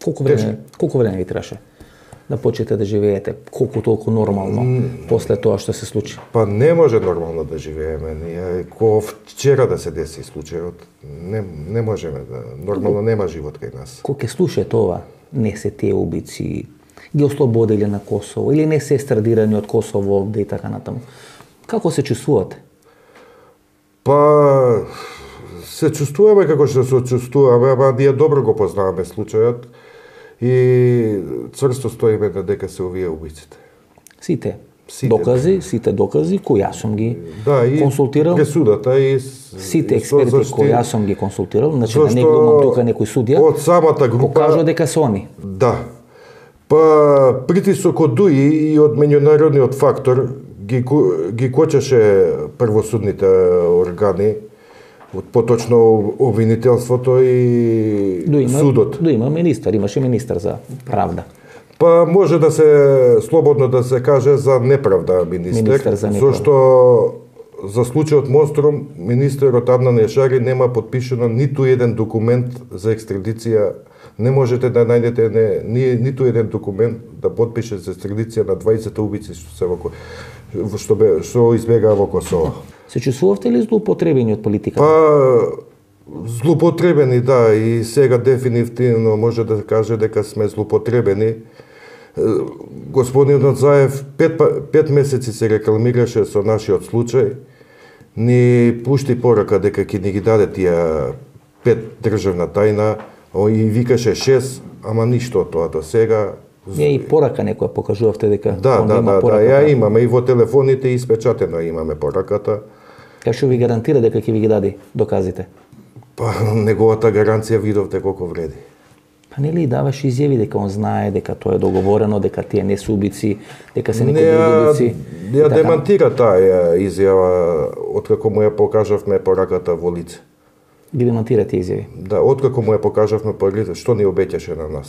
Колко време ви трябваше да почнете да живеете, колко толкова нормално после това, що се случи? Па не може нормално да живееме. Ние, ко вчера да се деси случајот, не можеме да... Нормално нема живот кај нас. Кога слуша това, не се те убици, ги ослободили на Косово или не се естрадирани од Косово овде и така натаму. Како се чувствувате? Па се чувствуваме како што се чувствуваме, ама ние добро го познаваме случајот и цврсто стоиме на дека се овие убиците. Сите докази кои јас сум ги консултирал. Пресудата и сите експерти кои јас сум ги консултирал, значи да не глумам тука некој судија. Од самата група покажува дека се они. Да. Па притисок од ДУИ и од меѓународниот фактор ги кочеше првосудните органи, поточно обвинителството и судот. Има министар, имаше министар за правда. Па може да се слободно да се каже за неправда министер зашто за случајот Монструм министерот Аднан Ешари нема подпишано ниту еден документ за екстрадиција. Не можете да најдете ниту еден документ да подпише за екстрадиција на 20 убици што избегаа во Косово. Се чувствувавте ли злоупотребени од политиката? Па злоупотребени, да, и сега дефинитивно може да каже дека сме злоупотребени. Господинот Заев 5 месеци се рекламираше со нашиот случај, ни пушти порака дека ќе ни ги даде тие 5 државна тајна, и викаше 6, ама ништо од тоа до сега. И порака некоја покажувавте дека да, ја имаме и во телефоните испечатено имаме пораката. Кај што ви гарантира дека ќе ви ги даде доказите? Па неговата гаранција видовте колку вреди. Па нели даваш изјави дека он знае дека тоа е договорено, дека тие не се убици, дека се некои други убици. Ја демантира таа изјава откако му ја покажавме пораката во лице. Ги демантира тие изјави? Да, откако му ја покажавме по лице, што ни обеќаше на нас.